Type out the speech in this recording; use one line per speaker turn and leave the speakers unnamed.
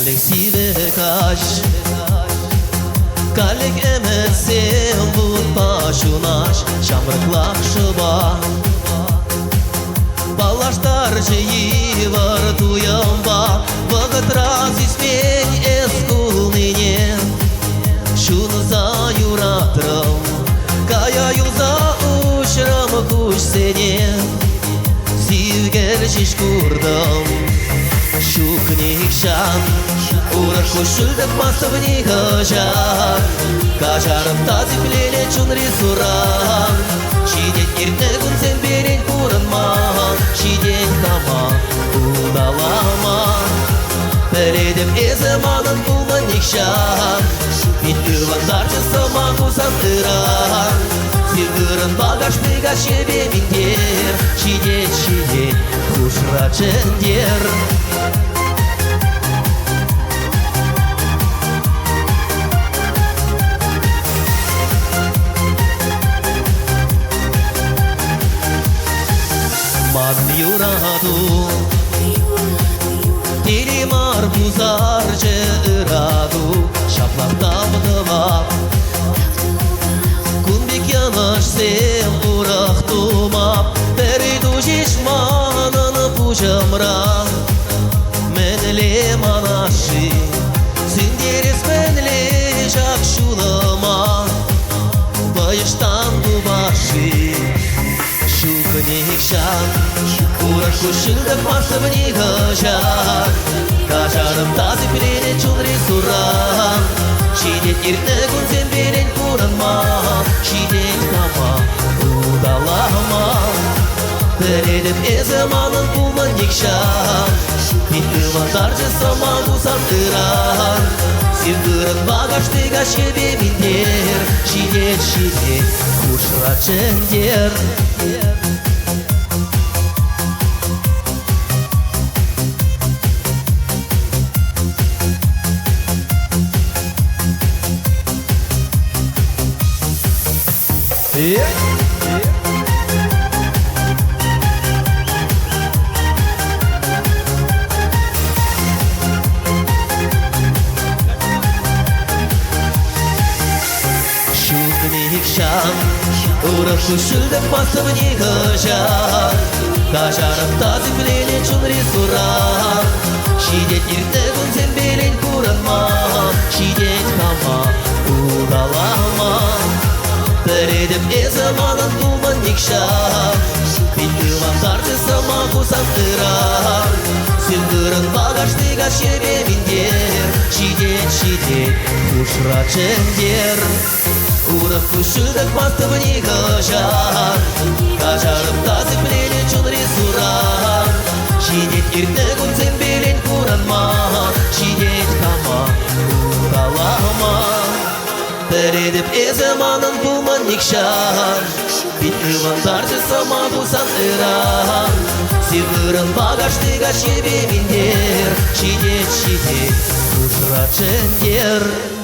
Kalek sive kaç Kalek emetsem Vut paşunaş Şamrıklak şıba Балаштар жии вартуям ба Вагат разиспень эскул ныне Шун за юратрам Каяю за ушрам куш сене Сивгер шишкурдам Шукник шан Урах кушылдак масывник жан Кажарым тазы плеле чун рисуран Шидет иртегун сен берен куранман Шидет кама удалама Передем эземанын булман никшан Мин ывандарчы самагу сандыран Сигырын багаш пегаш ебе миндер Шидет хушрачендер Yuradu Dilimar buzarcı ıradu Şaplak davdıvap Kumbik yanaş sev urak tumap Peridu jişmanını pujamra Menle manaşı Sindiris menle jakşulama Bayıştan dubaşı Şuknik şan Урах кушылдак масывник жан Кажарым тазы плене чун рисуран Шидет иртегун сен берен куранма Шидет кама удалама Передем эземанын пулман никшан Мин ывандарчы самагу сандыран Сиргырын багаш тегаш ебе миндер Шидет хушрачендер Şuknik şan Урах кушылдак масывник жан Кажарым тазы плене чун рисуран Шидет иртегун сен белен куранма Шидет кама удалама Передем эземанын булман никшан Мин ывандарчы самагу сандыран Силгырын багаш тегаш ебе миндер Шидет хушрачендер Урах кушылдак масывник жан Кажарым тазы плене чун рисуран Шидет иртегун сен белен куранма Шидет кама удалама Передем эземанын булман никшан Мин ывандарчы самагу сандыран Сигырын багаш тегаш ебе миндер Шидет хушрачендер